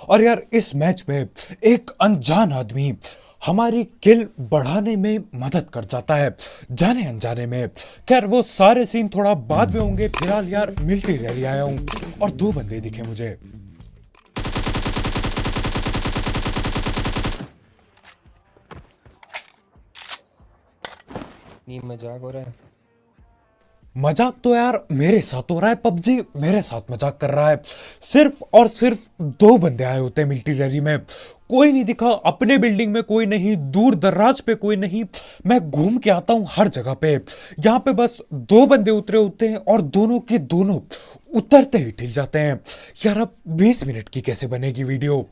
और यार इस मैच में एक अनजान आदमी हमारी किल बढ़ाने में मदद कर जाता है, जाने अनजाने में। खैर वो सारे सीन थोड़ा बाद में होंगे, फिलहाल यार मिलिट्री रैली आया हूँ और दो बंदे दिखे मुझे। नहीं, मजाक हो रहा है। मजाक तो यार मेरे साथ हो रहा है, पबजी मेरे साथ मजाक कर रहा है। सिर्फ और सिर्फ दो बंदे आए होते हैं मिलिट्री रैली में, कोई नहीं दिखा, अपने बिल्डिंग में कोई नहीं, दूर दराज पे कोई नहीं। मैं घूम के आता हूं हर जगह पे, यहाँ पे बस दो बंदे उतरे होते हैं और दोनों के दोनों उतरते ही ठिल जाते हैं। यार अब 20 मिनट की कैसे बनेगी वीडियो,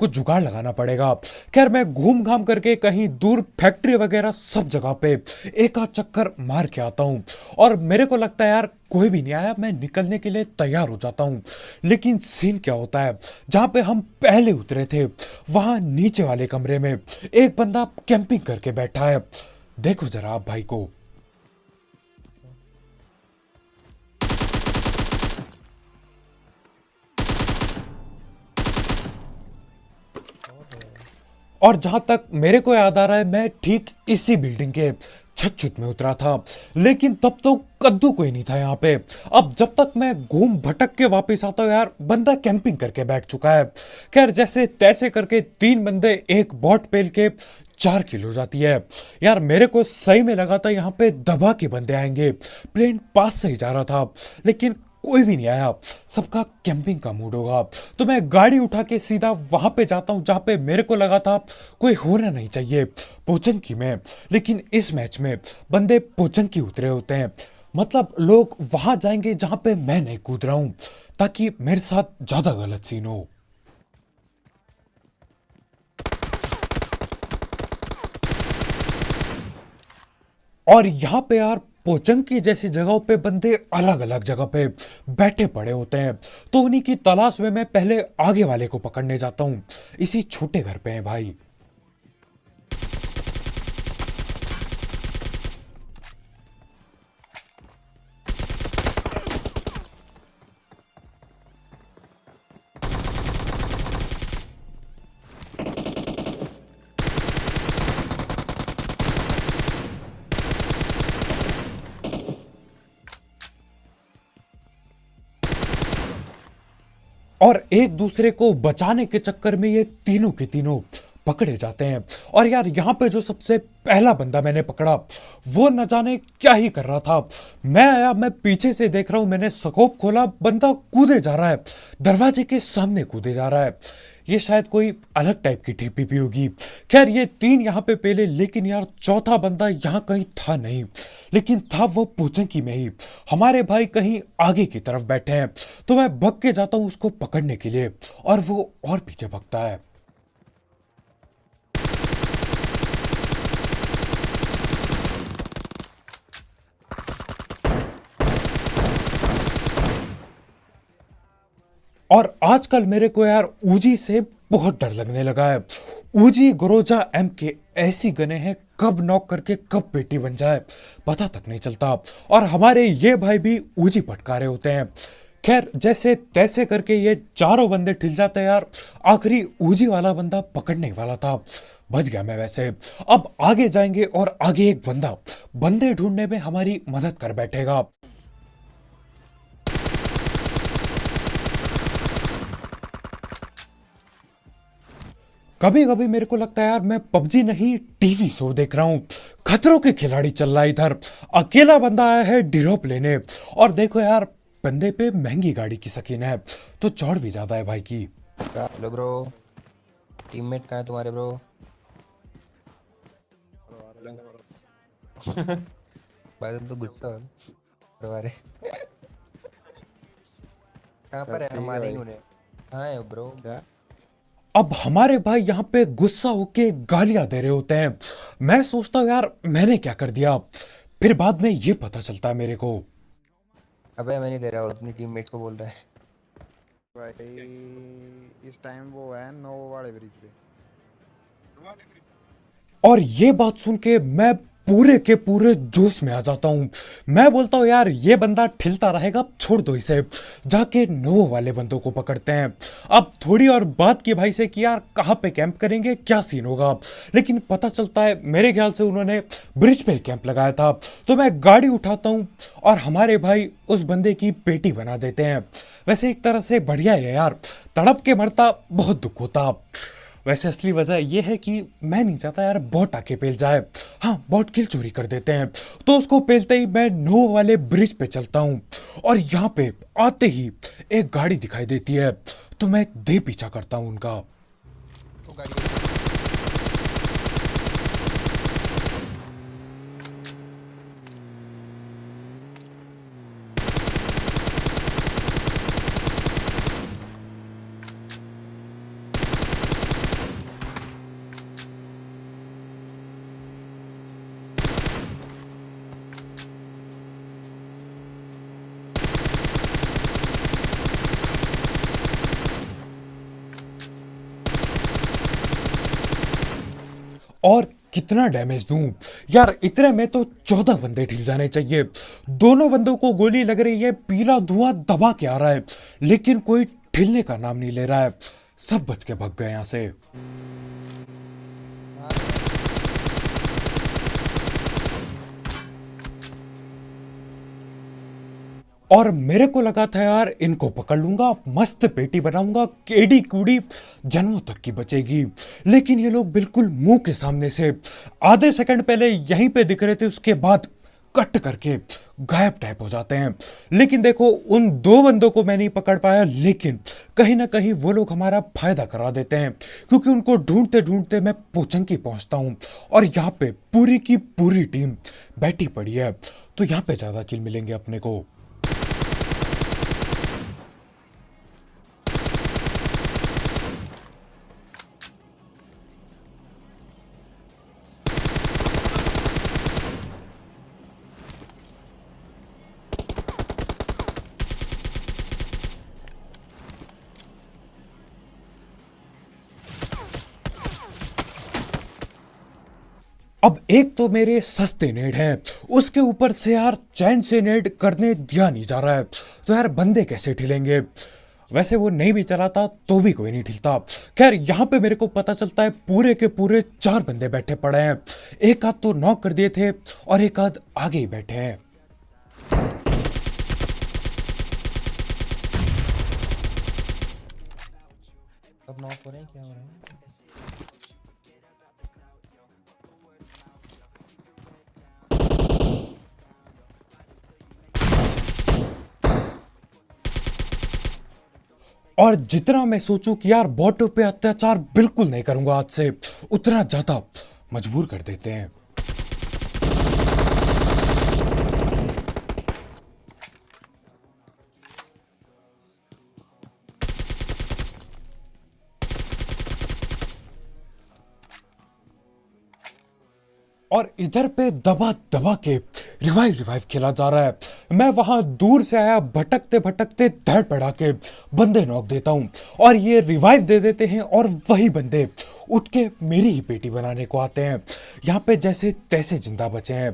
कुछ जुगाड़ लगाना पड़ेगा। खैर मैं घूम घाम करके कहीं दूर फैक्ट्री वगैरह सब जगह पे एक आध चक्कर मार के आता हूँ और मेरे को लगता है यार कोई भी नहीं आया, मैं निकलने के लिए तैयार हो जाता हूँ। लेकिन सीन क्या होता है, जहाँ पे हम पहले उतरे थे वहां नीचे वाले कमरे में एक बंदा कैंपिंग करके बैठा है। देखो जरा आप भाई को। और जहां तक मेरे को याद आ रहा है मैं ठीक इसी बिल्डिंग के छत छुत में उतरा था, लेकिन तब तो कद्दू कोई नहीं था यहाँ पे। अब जब तक मैं घूम भटक के वापस आता हूँ यार बंदा कैंपिंग करके बैठ चुका है। खैर जैसे तैसे करके तीन बंदे एक बॉट पेल के 4 किल हो जाती है। यार मेरे को सही में लगा था यहाँ पे दबा के बंदे आएंगे, प्लेन पास से ही जा रहा था, लेकिन कोई भी नहीं आया। सबका कैंपिंग का मूड होगा तो मैं गाड़ी उठा के सीधा वहां पे जाता हूं जहां पे मेरे को लगा था कोई होना नहीं चाहिए, पोचंकी में। लेकिन इस मैच में बंदे पोचंकी उतरे होते हैं, मतलब लोग वहां जाएंगे जहां पे मैं नहीं कूद रहा हूं, ताकि मेरे साथ ज्यादा गलत सीन हो। और यहाँ पे यार पोचंकी जैसी जगहों पे बंदे अलग अलग जगह पे बैठे पड़े होते हैं, तो उन्हीं की तलाश में मैं पहले आगे वाले को पकड़ने जाता हूँ। इसी छोटे घर पे है भाई। और एक दूसरे को बचाने के चक्कर में ये तीनों के तीनों पकड़े जाते हैं। और यार यहाँ पे जो सबसे पहला बंदा मैंने पकड़ा वो न जाने क्या ही कर रहा था। मैं आया, मैं पीछे से देख रहा हूं, मैंने स्कोप खोला, बंदा कूदे जा रहा है, दरवाजे के सामने कूदे जा रहा है। ये शायद कोई अलग टाइप की टीपीपी होगी। खैर ये तीन यहाँ पे पहले, लेकिन यार चौथा बंदा यहाँ कहीं था नहीं, लेकिन था वो पोचंकी में ही। हमारे भाई कहीं आगे की तरफ बैठे हैं, तो मैं भग के जाता हूँ उसको पकड़ने के लिए और वो और पीछे भगता है। और आजकल मेरे को यार ऊजी से बहुत डर लगने लगा है। ऊजी ग्रोजा एम के ऐसी गने हैं, कब नॉक करके कब पेटी बन जाए पता तक नहीं चलता। और हमारे ये भाई भी ऊजी पटकारे होते हैं। खैर जैसे तैसे करके ये चारों बंदे ठिल जाते हैं यार, आखिरी ऊजी वाला बंदा पकड़ने वाला था, बच गया मैं वैसे। अब आगे जाएंगे और आगे एक बंदा बंदे ढूंढने में हमारी मदद कर बैठेगा। कभी कभी मेरे को लगता है यार मैं पबजी नहीं टीवी शो देख रहा हूं। खतरों के खिलाड़ी चल रहा है इधर, अकेला बंदा आया है ड्रॉप लेने। और देखो यार बंदे पे महंगी गाड़ी की शकीन है, तो चौड़ भी ज्यादा है भाई की। हेलो ब्रो, टीममेट कहाँ है तुम्हारे ब्रो? भाई तुम तो गुस्सा हो तुम्हारे। कहाँ पर है? सब ठीक है हमारे ही भाई। होने। कहाँ है ब्रो? क्या? अब हमारे भाई यहाँ पे गुस्सा होके गालियां दे रहे होते हैं। मैं सोचता हूँ यार मैंने क्या कर दिया, फिर बाद में ये पता चलता है मेरे को। अबे मैं नहीं दे रहा हूँ, अपनी टीममेट्स को बोल रहा है। भाई इस टाइम वो है नोवा वाले ब्रिज पे। और ये बात सुन के मैं पूरे के पूरे जोश में आ जाता हूँ। मैं बोलता हूँ यार ये बंदा ठिलता रहेगा, छोड़ दो इसे, जाके नोवो वाले बंदों को पकड़ते हैं। अब थोड़ी और बात की भाई से कि यार कहाँ पे कैंप करेंगे, क्या सीन होगा, लेकिन पता चलता है मेरे ख्याल से उन्होंने ब्रिज पे कैंप लगाया था। तो मैं गाड़ी उठाता हूँ और हमारे भाई उस बंदे की पेटी बना देते हैं। वैसे एक तरह से बढ़िया है यार, तड़प के मरता बहुत दुख होता। वैसे असली वजह यह है कि मैं नहीं चाहता यार बॉट आके पेल जाए। हाँ, बॉट किल चोरी कर देते हैं। तो उसको पेलते ही मैं नो वाले ब्रिज पे चलता हूँ और यहाँ पे आते ही एक गाड़ी दिखाई देती है, तो मैं दे पीछा करता हूँ उनका। वो गाड़ी और कितना डैमेज दूं यार, इतने में तो 14 बंदे ढिल जाने चाहिए। दोनों बंदों को गोली लग रही है, पीला धुआं दबा के आ रहा है, लेकिन कोई ठिलने का नाम नहीं ले रहा है। सब बच के भाग गए यहां से। और मेरे को लगा था यार इनको पकड़ लूंगा, मस्त पेटी बनाऊंगा, केडी कूड़ी जन्मों तक की बचेगी। लेकिन ये लोग बिल्कुल मुंह के सामने से आधे सेकंड पहले यहीं पे दिख रहे थे, उसके बाद कट करके गायब टाइप हो जाते हैं। लेकिन देखो उन दो बंदों को मैं नहीं पकड़ पाया, लेकिन कहीं ना कहीं वो लोग हमारा फायदा करा देते हैं, क्योंकि उनको ढूंढते ढूंढते मैं पोचंकी पहुंचता हूं और यहाँ पे पूरी की पूरी टीम बैठी पड़ी है। तो यहाँ पे ज्यादा किल मिलेंगे अपने को। अब एक तो मेरे सस्ते नेड हैं, उसके ऊपर से यार चैन से नेड करने दिया नहीं जा रहा है, तो यार बंदे कैसे ठिलेंगे। वैसे वो नहीं भी चला था तो भी कोई नहीं ठिलता। खैर यहाँ पे मेरे को पता चलता है पूरे के पूरे 4 बंदे बैठे पड़े हैं। एक आध तो नॉक कर दिए थे और एक आध आगे ही बैठे हैं। सब नॉक हो रहे हैं, क्या हो रहा है? और जितना मैं सोचूं कि यार बॉटों पे अत्याचार बिल्कुल नहीं करूंगा आज से, उतना ज्यादा मजबूर कर देते हैं। और इधर पे दबा दबा के रिवाइव खेला जा रहा है। मैं वहां दूर से आया, भटकते भटकते धड़ पड़ा के बंदे नॉक देता हूं और ये रिवाइव दे देते हैं और वही बंदे उठ के मेरी ही पेटी बनाने को आते हैं। यहाँ पे जैसे तैसे जिंदा बचे हैं।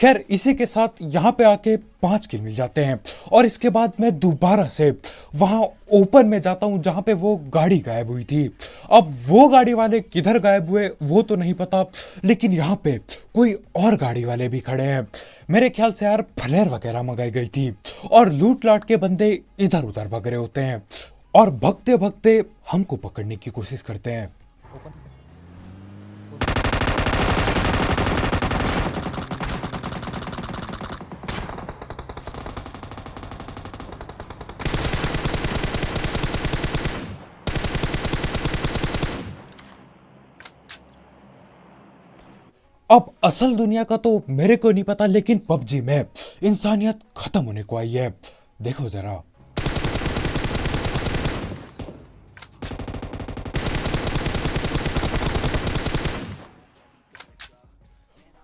खैर इसी के साथ यहाँ पे आके 5 किल मिल जाते हैं और इसके बाद मैं दोबारा से वहां ओपन में जाता हूं जहां पे वो गाड़ी गायब हुई थी। अब वो गाड़ी वाले किधर गायब हुए वो तो नहीं पता, लेकिन यहाँ पे कोई और गाड़ी वाले भी खड़े हैं। मेरे ख्याल से यार फ्लेयर वगैरह मंगाई गई थी और लूट लाट के बंदे इधर उधर भग रहे होते हैं और भगते भगते हमको पकड़ने की कोशिश करते हैं। ओपन अब असल दुनिया का तो मेरे को नहीं पता, लेकिन पबजी में इंसानियत खत्म होने को आई है। देखो जरा।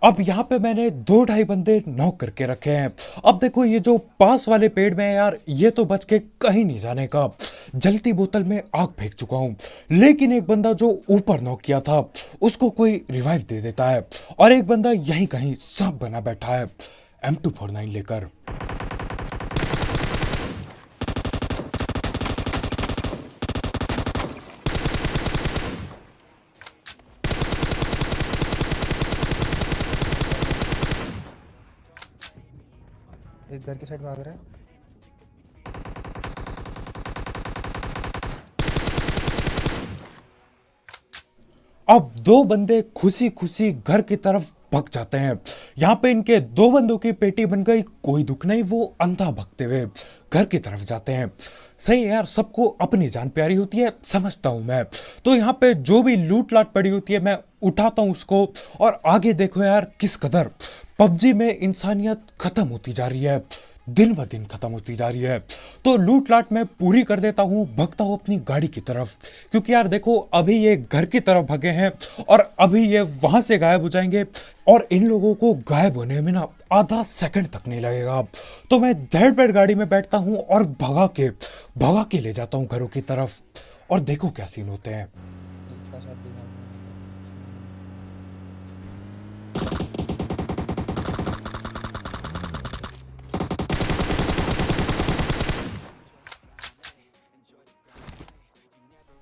अब यहाँ पे मैंने 2-2.5 बंदे नॉक करके रखे हैं। अब देखो ये जो पास वाले पेड़ में है यार, ये तो बच के कहीं नहीं जाने का। जलती बोतल में आग फेंक चुका हूँ, लेकिन एक बंदा जो ऊपर नॉक किया था उसको कोई रिवाइव दे देता है, और एक बंदा यहीं कहीं सांप बना बैठा है M249 लेकर। एक घर की साइड भाग रहा है। अब 2 बंदे खुशी खुशी घर की तरफ भग जाते हैं। यहाँ पे इनके 2 बंदों की पेटी बन गई, कोई दुख नहीं, वो अंधा भगते हुए घर की तरफ जाते हैं। सही है यार, सबको अपनी जान प्यारी होती है, समझता हूं मैं। तो यहाँ पे जो भी लूट लाट पड़ी होती है मैं उठाता हूं उसको, और आगे देखो यार किस कदर पबजी में इंसानियत खत्म होती जा रही है, दिन ब दिन खत्म होती जा रही है। तो लूट लाट मैं पूरी कर देता हूँ, भगता हूँ अपनी गाड़ी की तरफ, क्योंकि यार देखो अभी ये घर की तरफ भगे हैं और अभी ये वहां से गायब हो जाएंगे, और इन लोगों को गायब होने में ना आधा सेकंड तक नहीं लगेगा। तो मैं धड़ पैड़ गाड़ी में बैठता हूँ और भगा के ले जाता हूँ घरों की तरफ, और देखो क्या सीन होते हैं। इसका शॉट भी है।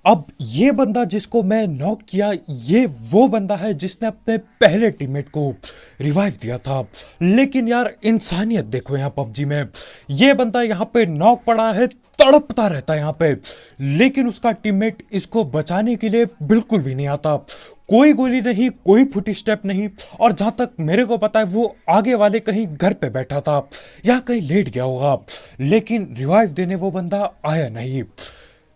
अब ये बंदा जिसको मैं नॉक किया, ये वो बंदा है जिसने अपने पहले टीममेट को रिवाइव दिया था। लेकिन यार इंसानियत देखो यहाँ पबजी में, ये बंदा यहाँ पे नॉक पड़ा है, तड़पता रहता है यहाँ पे, लेकिन उसका टीममेट इसको बचाने के लिए बिल्कुल भी नहीं आता। कोई गोली नहीं, कोई फुट स्टेप नहीं, और जहां तक मेरे को पता है वो आगे वाले कहीं घर पे बैठा था या कहीं लेट गया होगा, लेकिन रिवाइव देने वो बंदा आया नहीं।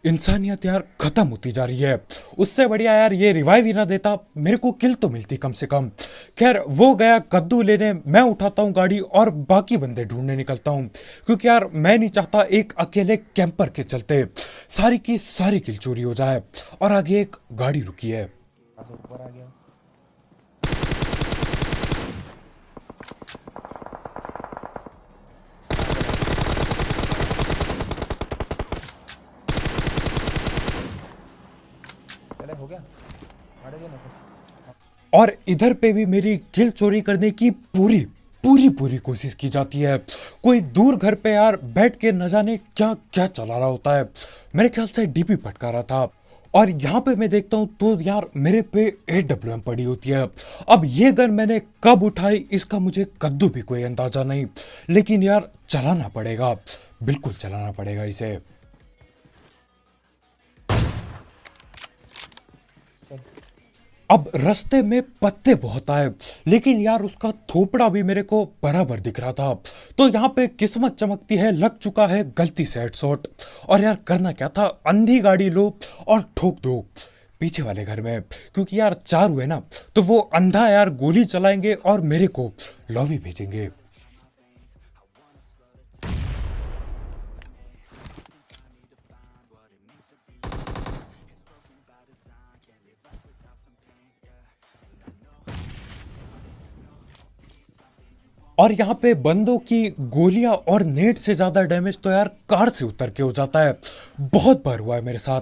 इंसानियत यार खत्म होती जा रही है। उससे बढ़िया यार ये रिवाइव ही ना देता, मेरे को किल तो मिलती कम से कम। खैर वो गया कद्दू लेने, मैं उठाता हूँ गाड़ी और बाकी बंदे ढूंढने निकलता हूँ, क्योंकि यार मैं नहीं चाहता एक अकेले कैंपर के चलते सारी की सारी किल चोरी हो जाए। और आगे एक गाड़ी रुकी है। पास ऊपर आ गया। चले हो गया, आड़े जो ना फिर। और इधर पे भी मेरी किल चोरी करने की पूरी कोशिश की जाती है। कोई दूर घर पे यार बैठ के न जाने क्या क्या चला रहा होता है, मेरे ख्याल से डीपी पटका रहा था। और यहाँ पे मैं देखता हूँ तो यार मेरे पे AWM पड़ी होती है। अब ये गन मैंने कब उठाई इसका मुझे कद्दू भी कोई अंदाजा नहीं, लेकिन यार चलाना पड़ेगा, बिल्कुल चलाना पड़ेगा इसे। अब रास्ते में पत्ते बहुत आए, लेकिन यार उसका थोपड़ा भी मेरे को बराबर दिख रहा था। तो यहाँ पे किस्मत चमकती है, लग चुका है गलती से हेडशॉट। और यार करना क्या था, अंधी गाड़ी लो और ठोक दो पीछे वाले घर में, क्योंकि यार 4 हुए ना, तो वो अंधा यार गोली चलाएंगे और मेरे को लॉबी भेजेंगे। और यहाँ पे बंदों की गोलियां और नेट से ज्यादा डैमेज तो यार कार से उतर के हो जाता है। बहुत बार हुआ है मेरे साथ,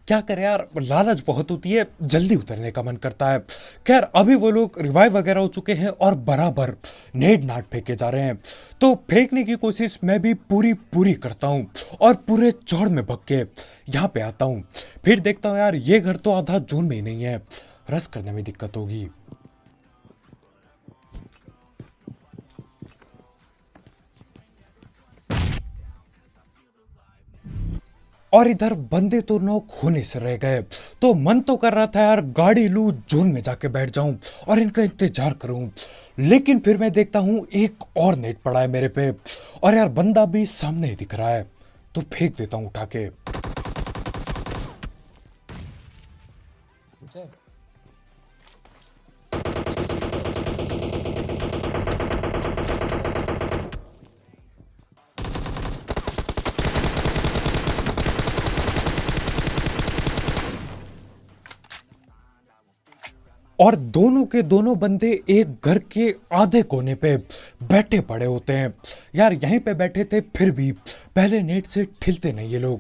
क्या करें यार, लालच बहुत होती है, जल्दी उतरने का मन करता है। खैर अभी वो लोग रिवाइव वगैरह हो चुके हैं और बराबर नेट नाट फेंके जा रहे हैं, तो फेंकने की कोशिश मैं भी पूरी करता हूँ और पूरे चौड़ में भग के यहाँ पे आता हूँ। फिर देखता हूँ यार ये घर तो आधा जोन में ही नहीं है, रश करने में दिक्कत होगी। और इधर बंदे तो नॉक होने से रह गए, तो मन तो कर रहा था यार गाड़ी लूं, जोन में जाके बैठ जाऊं और इनका इंतजार करूं। लेकिन फिर मैं देखता हूं एक और नेट पड़ा है मेरे पे, और यार बंदा भी सामने ही दिख रहा है, तो फेंक देता हूं उठा के। पीछे और दोनों के दोनों बंदे एक घर के आधे कोने पे बैठे पड़े होते हैं। यार यहीं पे बैठे थे फिर भी पहले नेट से ठिलते नहीं ये लोग।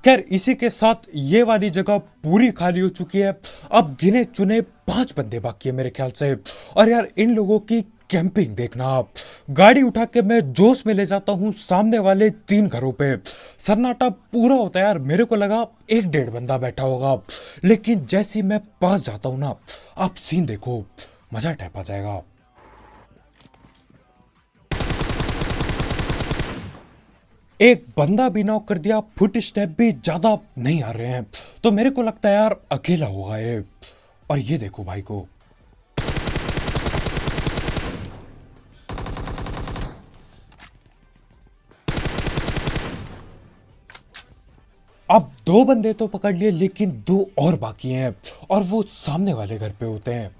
खैर इसी के साथ ये वाली जगह पूरी खाली हो चुकी है। अब गिने चुने 5 बंदे बाकी है मेरे ख्याल से। और यार इन लोगों की कैंपिंग देखना आप। गाड़ी उठा के मैं जोश में ले जाता हूँ सामने वाले 3 घरों पे। सन्नाटा पूरा होता है यार। मेरे को लगा 1-1.5 बंदा बैठा होगा, लेकिन जैसे ही मैं पास जाता हूँ ना, आप सीन देखो, मजा टैप आ जाएगा। एक बंदा भी नॉक कर दिया, फुट स्टेप भी ज्यादा नहीं आ रहे हैं, तो मेरे को लगता है यार अकेला होगा ये। और ये देखो भाई को, अब 2 बंदे तो पकड़ लिए, लेकिन 2 और बाकी हैं, और वो सामने वाले घर पे होते हैं।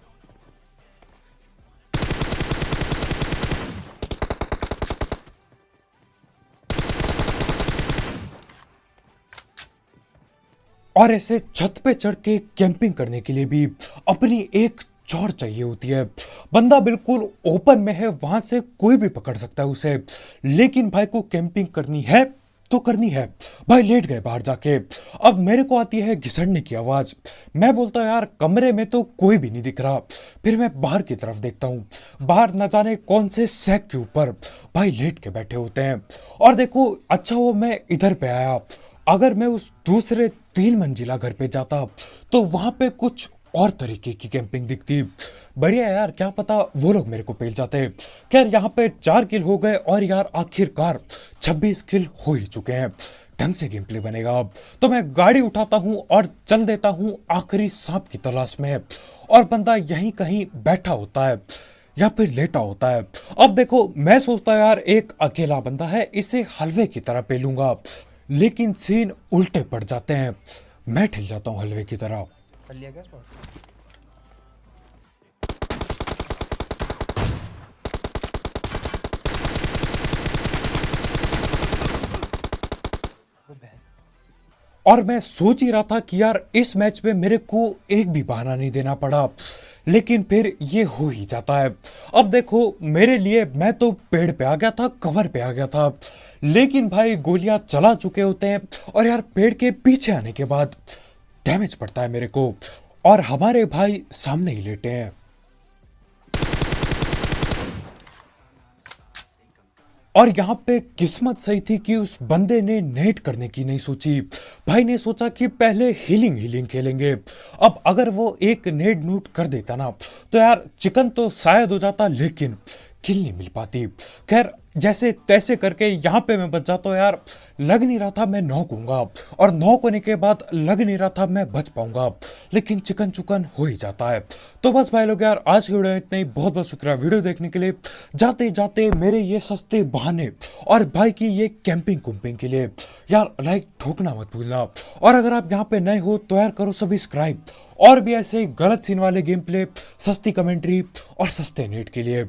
और ऐसे छत पे चढ़ के कैंपिंग करने के लिए भी अपनी एक चौड़ चाहिए होती है। बंदा बिल्कुल ओपन में है, वहां से कोई भी पकड़ सकता है उसे, लेकिन भाई को कैंपिंग करनी है तो करनी है। भाई लेट गए बाहर जाके। अब मेरे को आती है घिसड़ने की आवाज। मैं बोलता हूँ यार कमरे में तो कोई भी नहीं दिख रहा। फिर मैं बाहर की तरफ देखता हूँ, बाहर न जाने कौन से सैक के ऊपर भाई लेट के बैठे होते हैं। और देखो अच्छा वो मैं इधर पे आया। अगर मैं उस दूसरे 3 मंजिला घर पे जाता तो वहां पे कुछ और तरीके की कैंपिंग दिखती। बढ़िया यार, क्या पता वो लोग मेरे को पेल जाते। खैर यहाँ पे 4 किल हो गए, और यार आखिरकार 26 किल हो ही चुके हैं। ढंग से गेम प्ले बनेगा अब। तो मैं गाड़ी उठाता हूँ और चल देता हूँ आखिरी सांप की तलाश में। और बंदा यहीं कहीं बैठा होता है या फिर लेटा होता है। अब देखो मैं सोचता यार एक अकेला बंदा है, इसे हलवे की तरह पेलूंगा, लेकिन सीन उल्टे पड़ जाते हैं। मैं ठिल जाता हूँ हलवे की तरह। कर लिया क्या स्पॉट? और मैं सोच ही रहा था कि यार इस मैच में मेरे को एक भी बहाना नहीं देना पड़ा, लेकिन फिर ये हो ही जाता है। अब देखो मेरे लिए मैं तो पेड़ पे आ गया था, कवर पे आ गया था, लेकिन भाई गोलियां चला चुके होते हैं। और यार पेड़ के पीछे आने के बाद डैमेज पड़ता है मेरे को, और हमारे भाई सामने ही लेटे हैं। और यहाँ पे किस्मत सही थी कि उस बंदे ने नेट करने की नहीं सोची। भाई ने सोचा कि पहले हीलिंग हीलिंग खेलेंगे। अब अगर वो एक नेट नूट कर देता ना, तो यार चिकन तो शायद हो जाता, लेकिन किल नहीं मिल पाती। खैर जैसे तैसे करके यहाँ पे मैं बच जाता हूँ। यार लग नहीं रहा था मैं नॉक होऊंगा, और नॉक होने के बाद लग नहीं रहा था मैं बच पाऊंगा, लेकिन चिकन चुकन हो ही जाता है। तो बस भाई लोग यार आज की वीडियो में इतना ही। बहुत बहुत शुक्रिया वीडियो देखने के लिए। जाते जाते मेरे ये सस्ते बहाने और भाई की ये कैंपिंग कुंपिंग के लिए यार लाइक ठोकना मत भूलना। और अगर आप यहाँ पे नए हो तो यार करो सब्सक्राइब, और भी ऐसे गलत सीन वाले गेम प्ले, सस्ती कमेंट्री और सस्ते नेट के लिए।